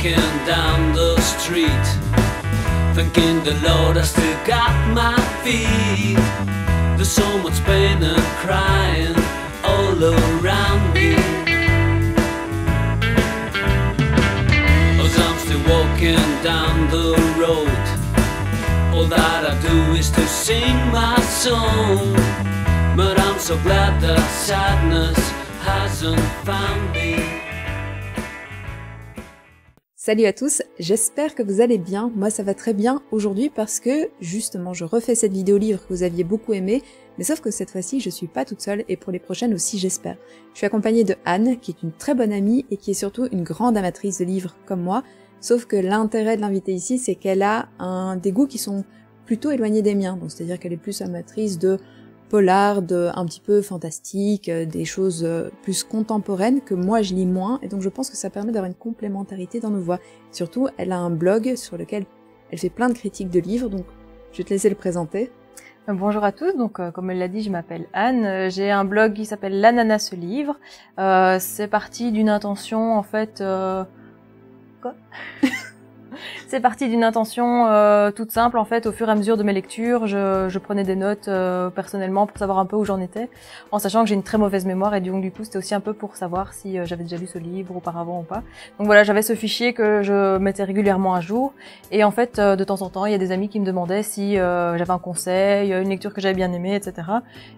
walking down the street, thinking the Lord I still got my feet. There's so much pain and crying all around me, as I'm still walking down the road. All that I do is to sing my song, but I'm so glad that sadness hasn't found me. Salut à tous, j'espère que vous allez bien. Moi ça va très bien aujourd'hui parce que justement je refais cette vidéo livre que vous aviez beaucoup aimé, mais sauf que cette fois-ci je suis pas toute seule et pour les prochaines aussi j'espère. Je suis accompagnée de Anne qui est une très bonne amie et qui est surtout une grande amatrice de livres comme moi, sauf que l'intérêt de l'inviter ici c'est qu'elle a des goûts qui sont plutôt éloignés des miens, donc c'est-à-dire qu'elle est plus amatrice de polar, un petit peu fantastique, des choses plus contemporaines que moi je lis moins, et donc je pense que ça permet d'avoir une complémentarité dans nos voix. Surtout, elle a un blog sur lequel elle fait plein de critiques de livres, donc je vais te laisser le présenter. Bonjour à tous, donc comme elle l'a dit, je m'appelle Anne, j'ai un blog qui s'appelle L'Ananas se livre, c'est parti d'une intention en fait... Quoi C'est parti d'une intention toute simple en fait. Au fur et à mesure de mes lectures, je prenais des notes personnellement pour savoir un peu où j'en étais, en sachant que j'ai une très mauvaise mémoire et donc du coup c'était aussi un peu pour savoir si j'avais déjà lu ce livre auparavant ou pas. Donc voilà, j'avais ce fichier que je mettais régulièrement à jour et en fait de temps en temps il y a des amis qui me demandaient si j'avais un conseil, une lecture que j'avais bien aimée, etc.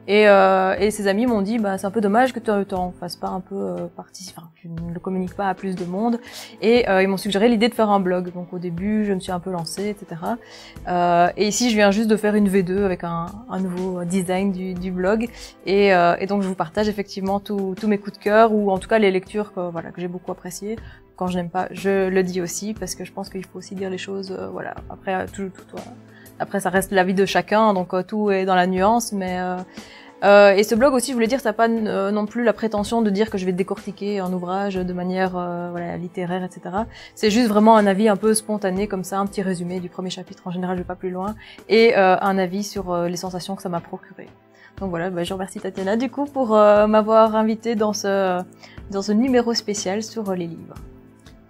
Et ces amis m'ont dit bah c'est un peu dommage que tu en fasses pas un peu partie, enfin tu ne le communiques pas à plus de monde, et ils m'ont suggéré l'idée de faire un blog. Donc au début je me suis un peu lancée, etc. Et ici je viens juste de faire une V2 avec un nouveau design du blog, et donc je vous partage effectivement tous mes coups de cœur, ou en tout cas les lectures que j'ai beaucoup appréciées. Quand je n'aime pas, je le dis aussi, parce que je pense qu'il faut aussi dire les choses, voilà. Après après ça reste l'avis de chacun, donc tout est dans la nuance, mais et ce blog aussi, je voulais dire, ça n'a pas non plus la prétention de dire que je vais décortiquer un ouvrage de manière littéraire, etc. C'est juste vraiment un avis un peu spontané comme ça, un petit résumé du premier chapitre, en général je vais pas plus loin, et un avis sur les sensations que ça m'a procuré. Donc voilà, je remercie Tatiana du coup pour m'avoir invité dans ce numéro spécial sur les livres.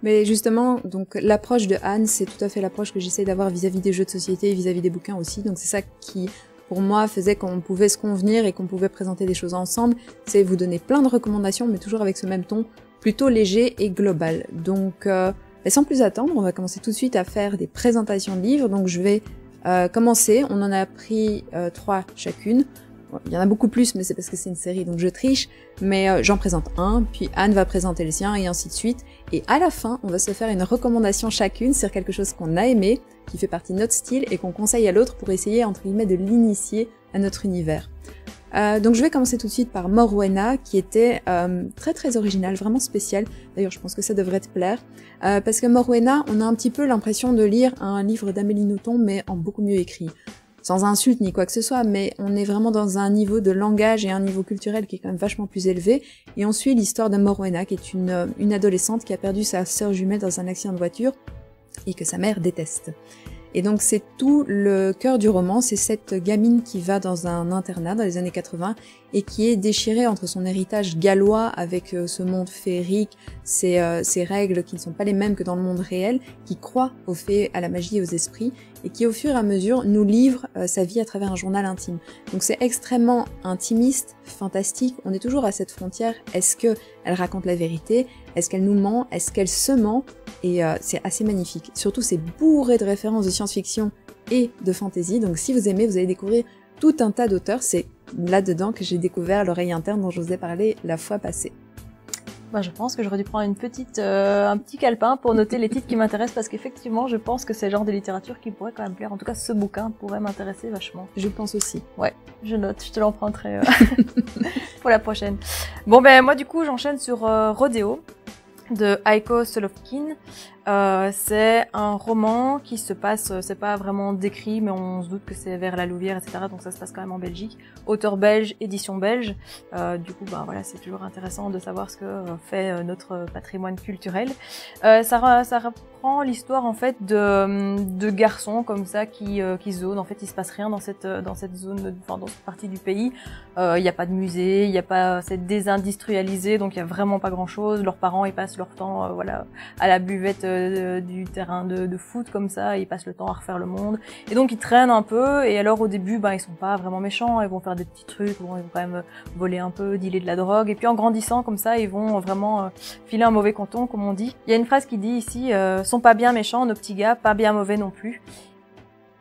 Mais justement, donc l'approche de Anne, c'est tout à fait l'approche que j'essaie d'avoir vis-à-vis des jeux de société et vis-à-vis des bouquins aussi, donc c'est ça qui... pour moi, faisait qu'on pouvait se convenir et qu'on pouvait présenter des choses ensemble, c'est vous donner plein de recommandations, mais toujours avec ce même ton, plutôt léger et global. Donc, sans plus attendre, on va commencer tout de suite à faire des présentations de livres. Donc je vais commencer, on en a pris 3 chacune. Bon, il y en a beaucoup plus, mais c'est parce que c'est une série, donc je triche, mais j'en présente un, puis Anne va présenter le sien, et ainsi de suite. Et à la fin, on va se faire une recommandation chacune sur quelque chose qu'on a aimé, qui fait partie de notre style, et qu'on conseille à l'autre pour essayer, entre guillemets, de l'initier à notre univers. Donc je vais commencer tout de suite par Morwena, qui était très très original, vraiment spécial. D'ailleurs, je pense que ça devrait te plaire, parce que Morwena, on a un petit peu l'impression de lire un livre d'Amélie Nothomb, mais en beaucoup mieux écrit. Sans insulte ni quoi que ce soit, mais on est vraiment dans un niveau de langage et un niveau culturel qui est quand même vachement plus élevé, et on suit l'histoire de Morwena, qui est une adolescente qui a perdu sa sœur jumelle dans un accident de voiture, et que sa mère déteste. Et donc c'est tout le cœur du roman, c'est cette gamine qui va dans un internat dans les années 80 et qui est déchirée entre son héritage gallois avec ce monde féerique, ces règles qui ne sont pas les mêmes que dans le monde réel, qui croit aux fées, à la magie et aux esprits, et qui au fur et à mesure nous livre sa vie à travers un journal intime. Donc c'est extrêmement intimiste, fantastique, on est toujours à cette frontière, est-ce que elle raconte la vérité, est-ce qu'elle nous ment, est-ce qu'elle se ment, et c'est assez magnifique. Surtout c'est bourré de références de science-fiction et de fantasy, donc si vous aimez, vous allez découvrir tout un tas d'auteurs, c'est là-dedans que j'ai découvert l'oreille interne dont je vous ai parlé la fois passée. Je pense que j'aurais dû prendre un petit calepin pour noter les titres qui m'intéressent, parce qu'effectivement je pense que c'est le genre de littérature qui pourrait quand même plaire, en tout cas ce bouquin pourrait m'intéresser vachement. Je pense aussi. Ouais, je note, je te l'emprunterai pour la prochaine. Bon moi du coup j'enchaîne sur Rodeo de Heiko Solovkin. C'est un roman qui se passe, c'est pas vraiment décrit, mais on se doute que c'est vers la Louvière, etc. Donc ça se passe quand même en Belgique. Auteur belge, édition belge. Du coup, c'est toujours intéressant de savoir ce que fait notre patrimoine culturel. Ça reprend l'histoire en fait de garçons comme ça qui zonent. En fait, il se passe rien dans cette zone, dans cette partie du pays. Il y a pas de musée, c'est désindustrialisé, donc il y a vraiment pas grand chose. Leurs parents ils passent leur temps à la buvette du terrain de foot comme ça, ils passent le temps à refaire le monde. Et donc ils traînent un peu, et alors au début, ils sont pas vraiment méchants, ils vont faire des petits trucs, ils vont quand même voler un peu, dealer de la drogue, et puis en grandissant comme ça, ils vont vraiment filer un mauvais canton, comme on dit. Il y a une phrase qui dit ici, sont pas bien méchants, nos petits gars, pas bien mauvais non plus.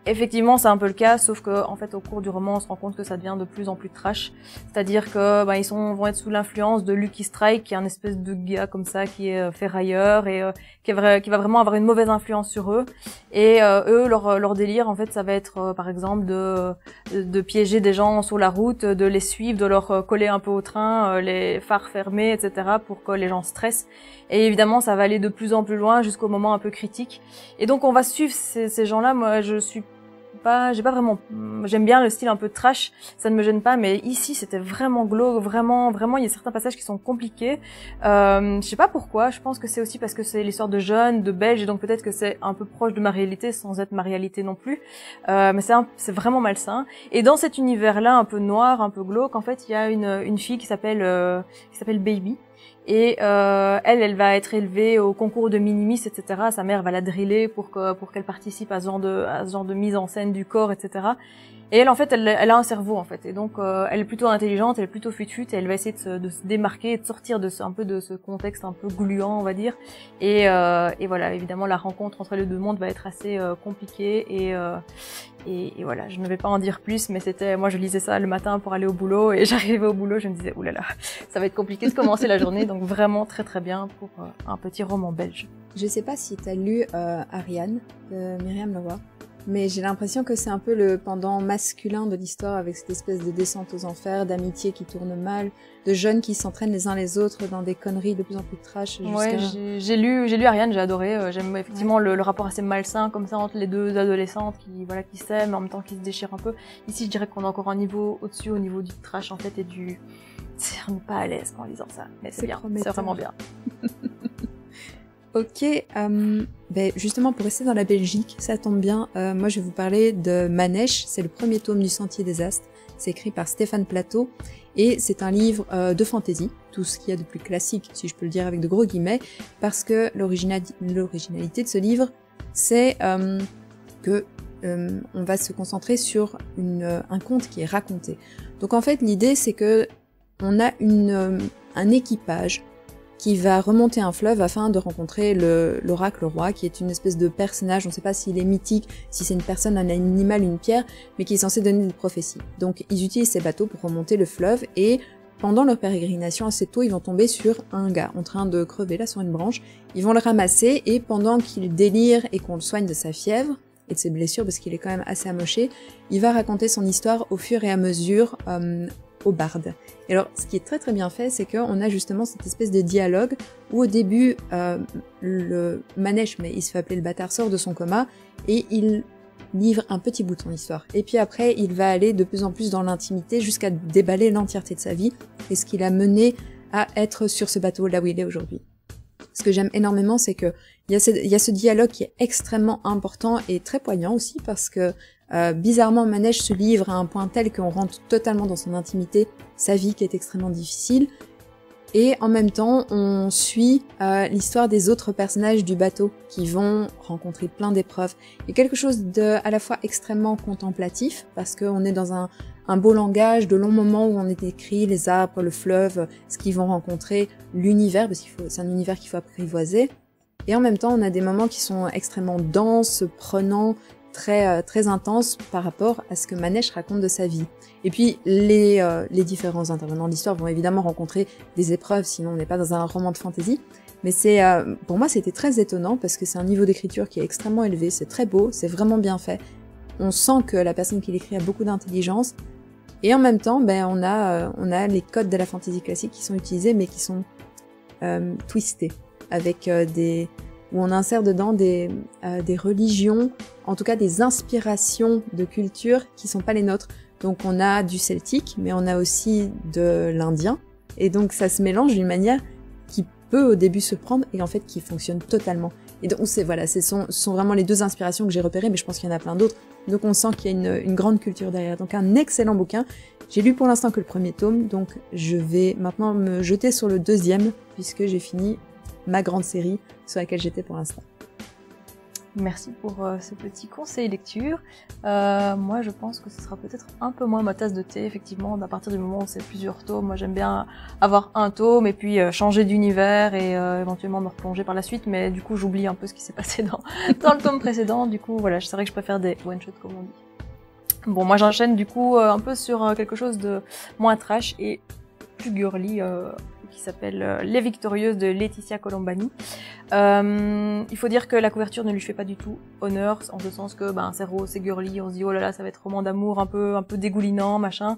Effectivement, c'est un peu le cas, sauf que en fait, au cours du roman, on se rend compte que ça devient de plus en plus trash. C'est-à-dire que ils vont être sous l'influence de Lucky Strike, qui est un espèce de gars comme ça, qui est ferrailleur et qui va vraiment avoir une mauvaise influence sur eux. Et eux, leur délire, en fait, ça va être par exemple de piéger des gens sur la route, de les suivre, de leur coller un peu au train, les phares fermés, etc., pour que les gens stressent. Et évidemment, ça va aller de plus en plus loin jusqu'au moment un peu critique. Et donc, on va suivre ces gens-là. Moi, j'aime bien le style un peu trash, ça ne me gêne pas, mais ici c'était vraiment glauque, vraiment, il y a certains passages qui sont compliqués. Je sais pas pourquoi, je pense que c'est aussi parce que c'est l'histoire de jeunes, de Belges, et donc peut-être que c'est un peu proche de ma réalité sans être ma réalité non plus. Mais c'est vraiment malsain. Et dans cet univers-là, un peu noir, un peu glauque, en fait, il y a une fille qui s'appelle Baby. Et elle va être élevée au concours de Minimis, etc. Sa mère va la driller pour qu'elle participe à ce genre de mise en scène du corps, etc. Et elle, en fait, elle a un cerveau, en fait. Et donc, elle est plutôt intelligente, elle est plutôt futute, et elle va essayer de se démarquer et de sortir un peu de ce contexte un peu gluant, on va dire. Et voilà, évidemment, la rencontre entre les deux mondes va être assez compliquée. Et voilà, je ne vais pas en dire plus, mais moi je lisais ça le matin pour aller au boulot, et j'arrivais au boulot, je me disais, oulala, ça va être compliqué de commencer la journée, donc vraiment très très bien pour un petit roman belge. Je sais pas si t'as lu Ariane de Myriam Leroy, mais j'ai l'impression que c'est un peu le pendant masculin de l'histoire, avec cette espèce de descente aux enfers, d'amitié qui tourne mal, de jeunes qui s'entraînent les uns les autres dans des conneries de plus en plus trash. Ouais, j'ai lu Ariane, j'ai adoré. J'aime effectivement le rapport assez malsain comme ça entre les deux adolescentes qui s'aiment, en même temps qui se déchirent un peu. Ici, je dirais qu'on est encore un niveau au-dessus, au niveau du trash en fait, et du... On n'est pas à l'aise en lisant ça, mais c'est bien, c'est vraiment bien. Ok, justement pour rester dans la Belgique, ça tombe bien, moi je vais vous parler de Manèche, c'est le premier tome du Sentier des Astres, c'est écrit par Stéphane Plateau, et c'est un livre de fantasy, tout ce qu'il y a de plus classique, si je peux le dire avec de gros guillemets, parce que l'originalité de ce livre, c'est que on va se concentrer sur un conte qui est raconté. Donc en fait l'idée c'est que on a un équipage qui va remonter un fleuve afin de rencontrer l'oracle roi, qui est une espèce de personnage, on ne sait pas s'il est mythique, si c'est une personne, un animal, une pierre, mais qui est censé donner des prophéties. Donc ils utilisent ces bateaux pour remonter le fleuve, et pendant leur pérégrination assez tôt, ils vont tomber sur un gars en train de crever là sur une branche, ils vont le ramasser, et pendant qu'il délire et qu'on le soigne de sa fièvre, et de ses blessures, parce qu'il est quand même assez amoché, il va raconter son histoire au fur et à mesure au barde. Et alors, ce qui est très très bien fait, c'est qu'on a justement cette espèce de dialogue où au début, le Manèche, mais il se fait appeler le bâtard, sort de son coma et il livre un petit bout de son histoire. Et puis après, il va aller de plus en plus dans l'intimité jusqu'à déballer l'entièreté de sa vie et ce qui l'a mené à être sur ce bateau là où il est aujourd'hui. Ce que j'aime énormément, c'est que il y a ce dialogue qui est extrêmement important et très poignant aussi parce que bizarrement, Manèche se livre à un point tel qu'on rentre totalement dans son intimité, sa vie qui est extrêmement difficile, et en même temps, on suit l'histoire des autres personnages du bateau qui vont rencontrer plein d'épreuves. Il y a quelque chose à la fois extrêmement contemplatif, parce qu'on est dans un beau langage, de longs moments où on est écrit les arbres, le fleuve, ce qu'ils vont rencontrer, l'univers, parce que c'est un univers qu'il faut apprivoiser, et en même temps, on a des moments qui sont extrêmement denses, prenants, très intense par rapport à ce que Manèche raconte de sa vie. Et puis les différents intervenants de l'histoire vont évidemment rencontrer des épreuves, sinon on n'est pas dans un roman de fantasy. Mais pour moi c'était très étonnant parce que c'est un niveau d'écriture qui est extrêmement élevé, c'est très beau, c'est vraiment bien fait. On sent que la personne qui l'écrit a beaucoup d'intelligence. Et en même temps, on a les codes de la fantasy classique qui sont utilisés, mais qui sont twistés, avec où on insère dedans des religions, en tout cas des inspirations de culture qui sont pas les nôtres. Donc on a du celtique, mais on a aussi de l'indien, et donc ça se mélange d'une manière qui peut au début se prendre et en fait qui fonctionne totalement. Et donc ce sont vraiment les deux inspirations que j'ai repérées, mais je pense qu'il y en a plein d'autres. Donc on sent qu'il y a une grande culture derrière. Donc un excellent bouquin. J'ai lu pour l'instant que le premier tome, donc je vais maintenant me jeter sur le deuxième, puisque j'ai fini ma grande série sur laquelle j'étais pour l'instant. Merci pour ce petit conseil lecture. Moi, je pense que ce sera peut-être un peu moins ma tasse de thé, effectivement, à partir du moment où c'est plusieurs tomes. Moi, j'aime bien avoir un tome et puis changer d'univers et éventuellement me replonger par la suite, mais du coup, j'oublie un peu ce qui s'est passé dans le tome précédent. Du coup, voilà, c'est vrai que je préfère des one-shots, comme on dit. Bon, moi, j'enchaîne du coup un peu sur quelque chose de moins trash et plus girly, qui s'appelle Les Victorieuses de Laetitia Colombani. Il faut dire que la couverture ne lui fait pas du tout honneur, en ce sens que c'est rose, c'est girly, on se dit oh là là, ça va être roman d'amour un peu dégoulinant, machin.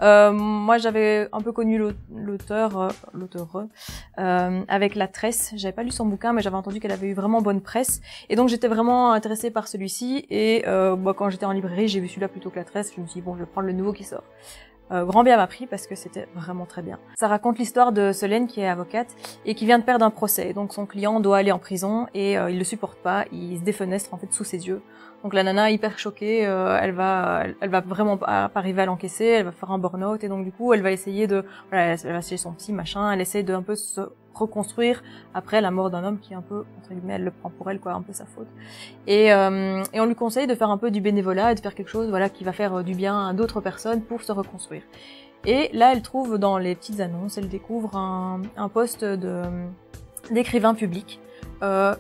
Moi j'avais un peu connu l'auteur avec La Tresse. J'avais pas lu son bouquin, mais j'avais entendu qu'elle avait eu vraiment bonne presse, et donc j'étais vraiment intéressée par celui-ci. Et quand j'étais en librairie, j'ai vu celui-là plutôt que La Tresse. Je me suis dit bon, je vais prendre le nouveau qui sort. Grand bien m'a pris parce que c'était vraiment très bien. Ça raconte l'histoire de Solène qui est avocate et qui vient de perdre un procès. Donc son client doit aller en prison et il le supporte pas, il se défenestre en fait sous ses yeux. Donc la nana hyper choquée, elle va vraiment pas arriver à l'encaisser, elle va faire un burn-out et donc du coup elle va essayer de, elle va chez son psy machin, elle essaie de un peu se reconstruire après la mort d'un homme qui est un peu, entre guillemets, elle le prend pour elle, quoi, un peu sa faute. Et on lui conseille de faire un peu du bénévolat et de faire quelque chose, voilà, qui va faire du bien à d'autres personnes pour se reconstruire. Et là, elle trouve dans les petites annonces, elle découvre un poste d'écrivain public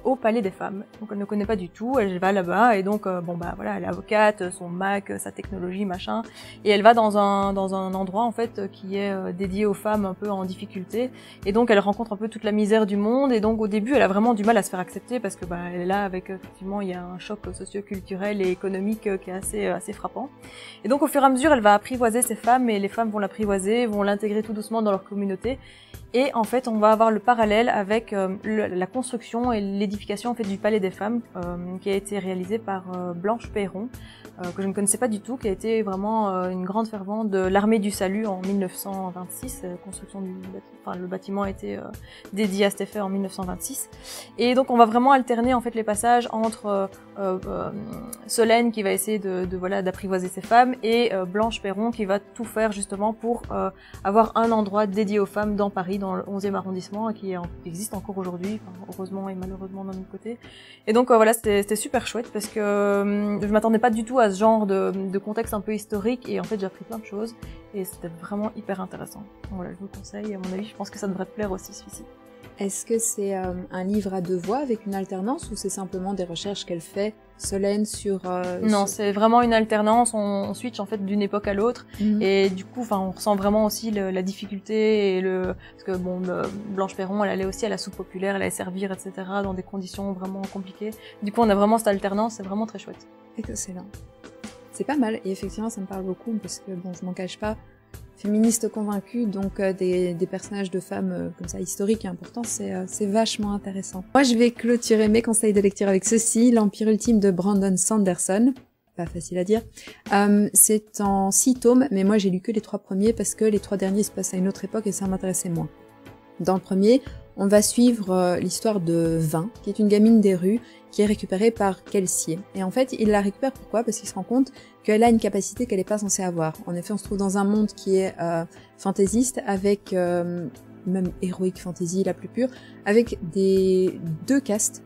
au Palais des Femmes. Donc elle ne connaît pas du tout, elle va là-bas et donc voilà, elle est avocate, son Mac, sa technologie, machin, et elle va dans un endroit en fait qui est dédié aux femmes un peu en difficulté, et donc elle rencontre un peu toute la misère du monde, et donc au début elle a vraiment du mal à se faire accepter parce que elle est là avec effectivement il y a un choc socio-culturel et économique qui est assez frappant. Et donc au fur et à mesure elle va apprivoiser ces femmes et les femmes vont l'apprivoiser, vont l'intégrer tout doucement dans leur communauté. Et en fait, on va avoir le parallèle avec la construction et l'édification en fait du Palais des Femmes, qui a été réalisé par Blanche Peyron, que je ne connaissais pas du tout, qui a été vraiment une grande fervente de l'Armée du Salut en 1926. Construction le bâtiment a été dédié à cet effet en 1926. Et donc, on va vraiment alterner en fait les passages entre Solène qui va essayer d'apprivoiser ses femmes et Blanche Peyron qui va tout faire justement pour avoir un endroit dédié aux femmes dans Paris, dans le 11e arrondissement, qui existe encore aujourd'hui, heureusement et malheureusement d'un autre côté. Et donc voilà, c'était super chouette parce que je m'attendais pas du tout à ce genre de contexte un peu historique, et en fait j'ai appris plein de choses et c'était vraiment hyper intéressant. Donc voilà, je vous le conseille, et à mon avis je pense que ça devrait te plaire aussi celui-ci. Est-ce que c'est un livre à deux voix avec une alternance, ou c'est simplement des recherches qu'elle fait, Solène, sur... Non, c'est vraiment une alternance, on switch en fait d'une époque à l'autre, et du coup on ressent vraiment aussi la difficulté, parce que Blanche Peyron elle allait aussi à la soupe populaire, elle allait servir, etc., dans des conditions vraiment compliquées. Du coup on a vraiment cette alternance, c'est vraiment très chouette. Excellent. C'est pas mal, et effectivement ça me parle beaucoup, parce que je m'en cache pas, féministe convaincue, donc des personnages de femmes comme ça historiques et importants, c'est vachement intéressant. Moi je vais clôturer mes conseils de lecture avec ceci, L'Empire Ultime de Brandon Sanderson. Pas facile à dire. C'est en 6 tomes, mais moi j'ai lu que les 3 premiers parce que les 3 derniers se passent à une autre époque et ça m'intéressait moins. Dans le premier, on va suivre l'histoire de Vin, qui est une gamine des rues, qui est récupérée par Kelsier. Et en fait, il la récupère pourquoi? Parce qu'il se rend compte qu'elle a une capacité qu'elle n'est pas censée avoir. En effet, on se trouve dans un monde qui est fantaisiste, avec même heroic fantasy la plus pure, avec deux castes.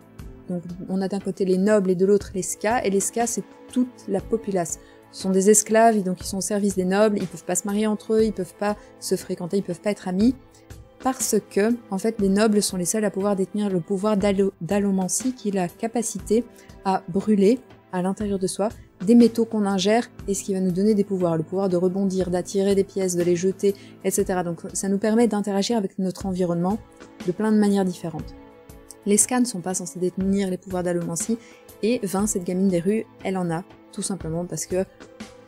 Donc on a d'un côté les nobles et de l'autre les skas, et les skas c'est toute la populace. Ce sont des esclaves, et donc ils sont au service des nobles, ils peuvent pas se marier entre eux, ils peuvent pas se fréquenter, ils peuvent pas être amis. Parce que, en fait, les nobles sont les seuls à pouvoir détenir le pouvoir d'allomancie, qui est la capacité à brûler, à l'intérieur de soi, des métaux qu'on ingère, et ce qui va nous donner des pouvoirs. Le pouvoir de rebondir, d'attirer des pièces, de les jeter, etc. Donc ça nous permet d'interagir avec notre environnement de plein de manières différentes. Les skas ne sont pas censés détenir les pouvoirs d'allomancie, et Vin, cette gamine des rues, elle en a, tout simplement parce que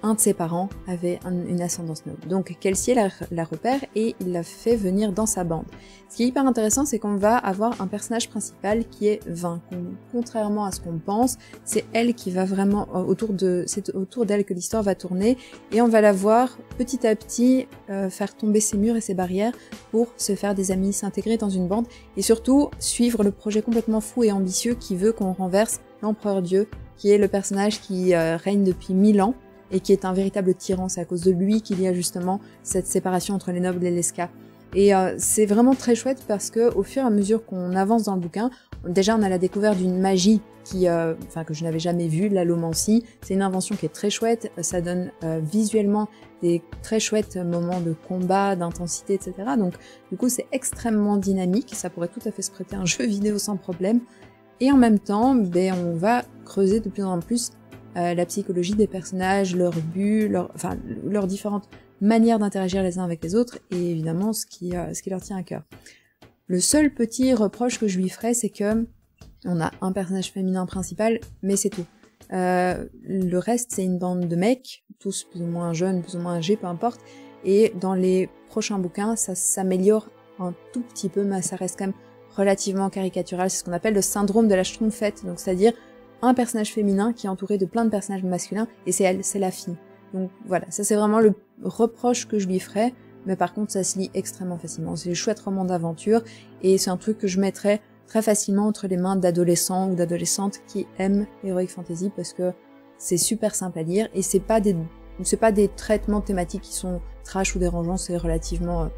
un de ses parents avait une ascendance noble. Donc Kelsier la repère et il la fait venir dans sa bande. Ce qui est hyper intéressant, c'est qu'on va avoir un personnage principal qui est Vin. Contrairement à ce qu'on pense, c'est elle qui va vraiment c'est autour d'elle que l'histoire va tourner, et on va la voir petit à petit faire tomber ses murs et ses barrières pour se faire des amis, s'intégrer dans une bande, et surtout suivre le projet complètement fou et ambitieux qui veut qu'on renverse l'empereur Dieu, qui est le personnage qui règne depuis 1000 ans, et qui est un véritable tyran. C'est à cause de lui qu'il y a justement cette séparation entre les nobles et les skas. Et c'est vraiment très chouette parce que au fur et à mesure qu'on avance dans le bouquin, Déjà, on a la découverte d'une magie que je n'avais jamais vue, l'allomancie. C'est une invention qui est très chouette. Ça donne visuellement des très chouettes moments de combat, d'intensité, etc. Donc, du coup, c'est extrêmement dynamique. Ça pourrait tout à fait se prêter à un jeu vidéo sans problème. Et en même temps, on va creuser de plus en plus la psychologie des personnages, leurs buts, leurs différentes manières d'interagir les uns avec les autres, et évidemment ce qui leur tient à cœur. Le seul petit reproche que je lui ferais, c'est que on a un personnage féminin principal, mais c'est tout. Le reste, c'est une bande de mecs, tous plus ou moins jeunes, plus ou moins âgés, peu importe, et dans les prochains bouquins, ça s'améliore un tout petit peu, mais ça reste quand même relativement caricatural. C'est ce qu'on appelle le syndrome de la schtroumpfette, donc c'est-à-dire un personnage féminin qui est entouré de plein de personnages masculins, et c'est elle, c'est la fille. Donc voilà, ça c'est vraiment le reproche que je lui ferais, mais par contre ça se lit extrêmement facilement. C'est un chouette roman d'aventure, et c'est un truc que je mettrais très facilement entre les mains d'adolescents ou d'adolescentes qui aiment Heroic Fantasy, parce que c'est super simple à lire, et c'est pas des traitements thématiques qui sont trash ou dérangeants, c'est relativement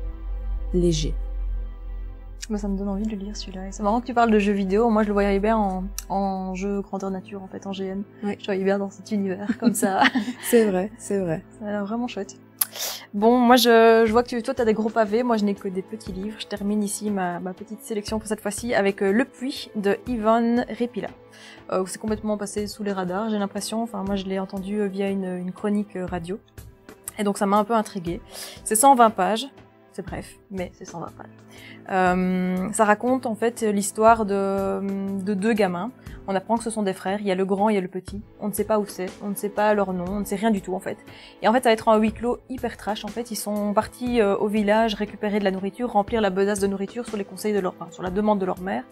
léger. Bah, ça me donne envie de le lire celui-là. Et c'est marrant que tu parles de jeux vidéo. Moi, je le voyais bien en jeu grandeur nature, en fait, en GN. Oui. Je voyais bien dans cet univers, comme ça. C'est vrai, c'est vrai. Ça a l'air vraiment chouette. Bon, moi, je vois que toi, t'as des gros pavés. Moi, je n'ai que des petits livres. Je termine ici ma petite sélection pour cette fois-ci avec Le Puits de Ivan Repila. C'est complètement passé sous les radars, j'ai l'impression. Enfin, moi, je l'ai entendu via une chronique radio. Et donc, ça m'a un peu intriguée. C'est 120 pages. C'est bref, mais c'est 120 pages. Ça raconte en fait l'histoire de deux gamins. On apprend que ce sont des frères, il y a le grand, il y a le petit. On ne sait pas où c'est, on ne sait pas leur nom, on ne sait rien du tout en fait. Et en fait ça va être un huis clos hyper trash. En fait ils sont partis au village récupérer de la nourriture, remplir la besace de nourriture sur les conseils de sur la demande de leur mère.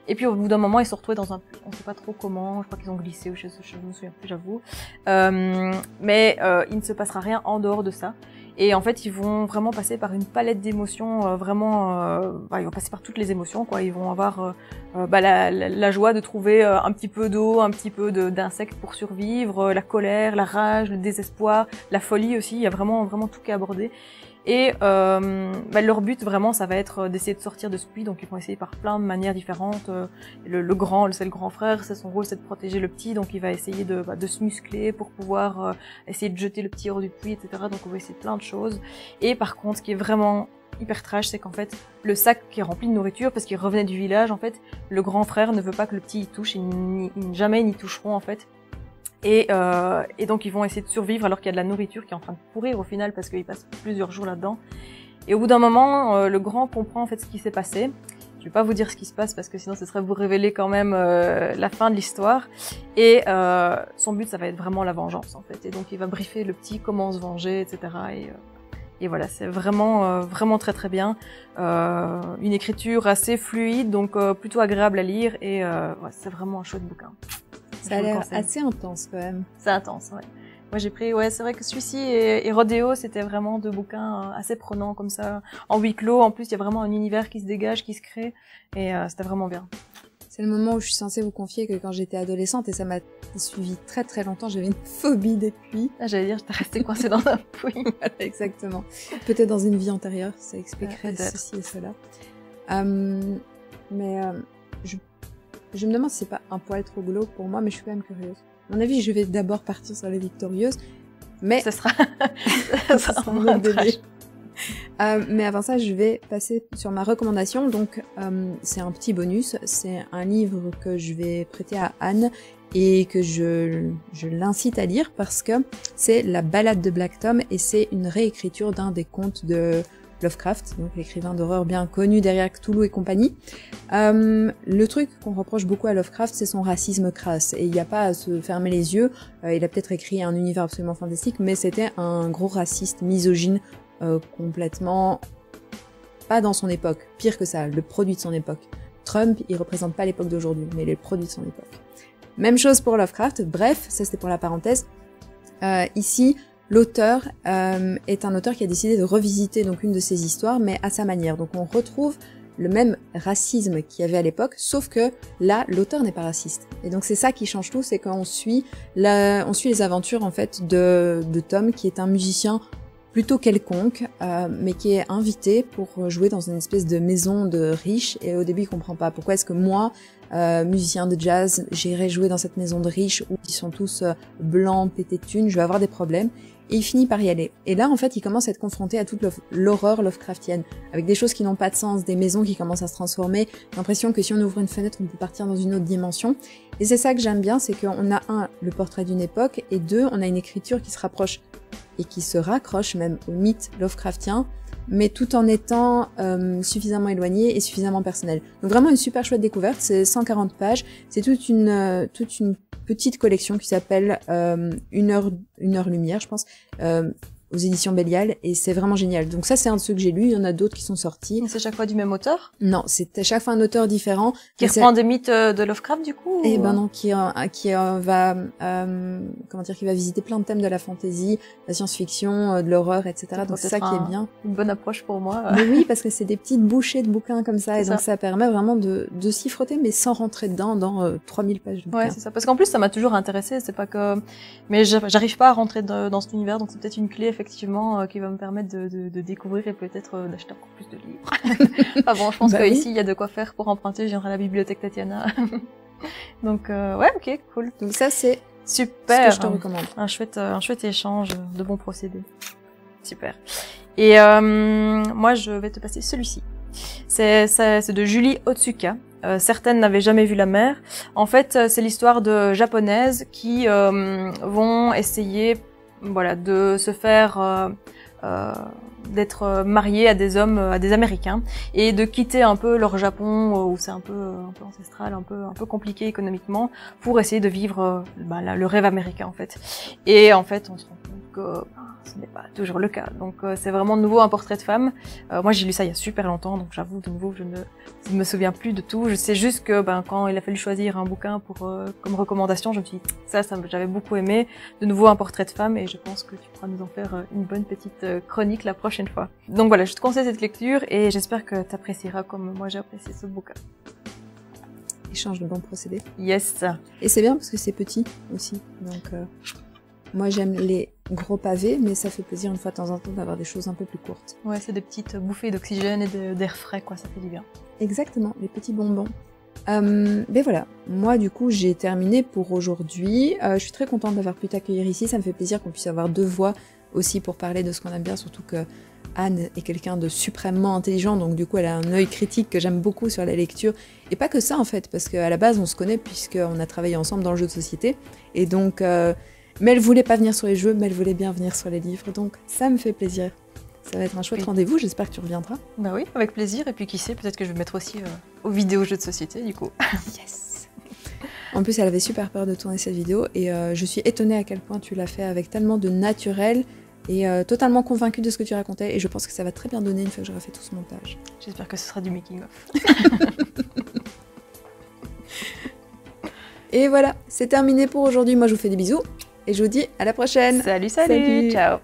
Et puis au bout d'un moment ils se retrouvent dans un, on sait pas trop comment, je crois qu'ils ont glissé ou je me souviens plus, j'avoue. Mais il ne se passera rien en dehors de ça. Et en fait, ils vont vraiment passer par une palette d'émotions, ils vont passer par toutes les émotions, quoi. Ils vont avoir la joie de trouver un petit peu d'eau, un petit peu d'insectes pour survivre, la colère, la rage, le désespoir, la folie aussi. Il y a vraiment tout qui est abordé. Et leur but vraiment, ça va être d'essayer de sortir de ce puits. Donc ils vont essayer par plein de manières différentes. Le grand, c'est le grand frère, c'est son rôle, c'est de protéger le petit. Donc il va essayer de se muscler pour pouvoir essayer de jeter le petit hors du puits, etc. Donc on va essayer plein de choses. Et par contre, ce qui est vraiment hyper trash, c'est qu'en fait, le sac qui est rempli de nourriture, parce qu'il revenait du village, en fait, le grand frère ne veut pas que le petit y touche. Jamais ils n'y toucheront, en fait. Et donc ils vont essayer de survivre alors qu'il y a de la nourriture qui est en train de pourrir au final parce qu'ils passent plusieurs jours là-dedans. Et au bout d'un moment, le grand comprend en fait ce qui s'est passé. Je vais pas vous dire ce qui se passe parce que sinon ce serait vous révéler quand même la fin de l'histoire. Et son but, ça va être vraiment la vengeance en fait. Et donc il va briefer le petit comment se venger, etc. Et voilà, c'est vraiment très très bien. Une écriture assez fluide, donc plutôt agréable à lire. Et c'est vraiment un chouette bouquin. Ça a l'air assez intense quand même. C'est intense, ouais. Moi j'ai pris, c'est vrai que celui-ci et Rodéo, c'était vraiment deux bouquins assez prenants comme ça, en huis clos. En plus, il y a vraiment un univers qui se dégage, qui se crée, et c'était vraiment bien. C'est le moment où je suis censée vous confier que quand j'étais adolescente, et ça m'a suivi très très longtemps, j'avais une phobie des puits. Ah, j'allais dire, j'étais restée coincée dans un puits. Voilà, exactement. Peut-être dans une vie antérieure, ça expliquerait ceci et cela. Je me demande si c'est pas un poil trop glauque pour moi, mais je suis quand même curieuse. À mon avis, je vais d'abord partir sur les Victorieuses, mais... Ce sera un autre délai. Mais avant ça, je vais passer sur ma recommandation. Donc, c'est un petit bonus. C'est un livre que je vais prêter à Anne et que je l'incite à lire parce que c'est La Ballade de Black Tom et c'est une réécriture d'un des contes de Lovecraft, donc l'écrivain d'horreur bien connu derrière Cthulhu et compagnie. Le truc qu'on reproche beaucoup à Lovecraft, c'est son racisme crasse, et il n'y a pas à se fermer les yeux. Il a peut-être écrit un univers absolument fantastique, mais c'était un gros raciste, misogyne, complètement pas dans son époque. Pire que ça, le produit de son époque. Trump, il représente pas l'époque d'aujourd'hui, mais il est le produit de son époque. Même chose pour Lovecraft. Bref, ça c'était pour la parenthèse. Ici, l'auteur est un auteur qui a décidé de revisiter donc une de ses histoires, mais à sa manière. Donc on retrouve le même racisme qu'il y avait à l'époque, sauf que là, l'auteur n'est pas raciste. Et donc c'est ça qui change tout, c'est qu'on suit les aventures en fait de Tom, qui est un musicien plutôt quelconque, mais qui est invité pour jouer dans une espèce de maison de riches. Et au début, il comprend pas pourquoi est-ce que moi, musicien de jazz, j'irai jouer dans cette maison de riches où ils sont tous blancs, pétés de thunes, je vais avoir des problèmes. Et il finit par y aller. Et là, en fait, il commence à être confronté à toute l'horreur Lovecraftienne, avec des choses qui n'ont pas de sens, des maisons qui commencent à se transformer, l'impression que si on ouvre une fenêtre, on peut partir dans une autre dimension. Et c'est ça que j'aime bien, c'est qu'on a le portrait d'une époque, et on a une écriture qui se rapproche et qui se raccroche même au mythe Lovecraftien, mais tout en étant suffisamment éloigné et suffisamment personnel. Donc vraiment une super chouette découverte, c'est 140 pages, c'est toute une petite collection qui s'appelle Une heure lumière, je pense, aux éditions Bélial, et c'est vraiment génial. Donc ça, c'est un de ceux que j'ai lu, il y en a d'autres qui sont sortis. C'est chaque fois du même auteur? Non, c'est à chaque fois un auteur différent. Qui reprend des mythes de Lovecraft, du coup? Eh ben non, qui va visiter plein de thèmes de la fantasy, la science-fiction, de l'horreur, etc. Donc c'est ça qui est bien. Une bonne approche pour moi. Mais oui, parce que c'est des petites bouchées de bouquins comme ça, et donc ça permet vraiment de s'y frotter, mais sans rentrer dedans dans 3000 pages de bouquins. Ouais, c'est ça. Parce qu'en plus, ça m'a toujours intéressé, c'est pas que... Mais j'arrive pas à rentrer dans cet univers, donc c'est peut-être une clé, effectivement, qui va me permettre de découvrir et peut-être d'acheter encore plus de livres. Enfin bon, je pense qu'ici, il y a de quoi faire pour emprunter. Je viendrai à la bibliothèque Tatiana. Donc, ouais, ok, cool. Donc ça, c'est super. Ce que je te recommande. Un chouette échange de bons procédés. Super. Et moi, je vais te passer celui-ci. C'est de Julie Otsuka. Certaines n'avaient jamais vu la mer. En fait, c'est l'histoire de japonaises qui vont essayer, voilà, de se faire d'être mariées à des hommes, à des Américains, et de quitter un peu leur Japon où c'est un peu ancestral, un peu compliqué économiquement, pour essayer de vivre le rêve américain en fait. Et en fait, on se rend compte que ce n'est pas toujours le cas. Donc c'est vraiment de nouveau un portrait de femme. Moi j'ai lu ça il y a super longtemps, donc j'avoue de nouveau je ne me souviens plus de tout. Je sais juste que quand il a fallu choisir un bouquin pour comme recommandation, je me suis dit ça j'avais beaucoup aimé. De nouveau un portrait de femme, et je pense que tu pourras nous en faire une bonne petite chronique la prochaine fois. Donc voilà, je te conseille cette lecture et j'espère que tu apprécieras comme moi j'ai apprécié ce bouquin. Échange de bons procédés. Yes. Et c'est bien parce que c'est petit aussi. Donc moi j'aime les gros pavés, mais ça fait plaisir une fois de temps en temps d'avoir des choses un peu plus courtes. Ouais, c'est des petites bouffées d'oxygène et d'air frais, quoi, ça fait du bien. Exactement, les petits bonbons. Ben voilà, moi du coup j'ai terminé pour aujourd'hui. Je suis très contente d'avoir pu t'accueillir ici, ça me fait plaisir qu'on puisse avoir deux voix aussi pour parler de ce qu'on aime bien, surtout que Anne est quelqu'un de suprêmement intelligent, donc du coup elle a un œil critique que j'aime beaucoup sur la lecture. Et pas que ça en fait, parce qu'à la base on se connaît puisqu'on a travaillé ensemble dans le jeu de société, et donc... mais elle voulait pas venir sur les jeux, mais elle voulait bien venir sur les livres, donc ça me fait plaisir. Ça va être un chouette rendez-vous, j'espère que tu reviendras. Bah oui, avec plaisir, et puis qui sait, peut-être que je vais me mettre aussi aux vidéos jeux de société, du coup. Yes. En plus, elle avait super peur de tourner cette vidéo, et je suis étonnée à quel point tu l'as fait avec tellement de naturel, et totalement convaincue de ce que tu racontais, et je pense que ça va très bien donner une fois que j'aurai fait tout ce montage. J'espère que ce sera du making-of. Et voilà, c'est terminé pour aujourd'hui, moi je vous fais des bisous. Et je vous dis à la prochaine. Salut. Ciao.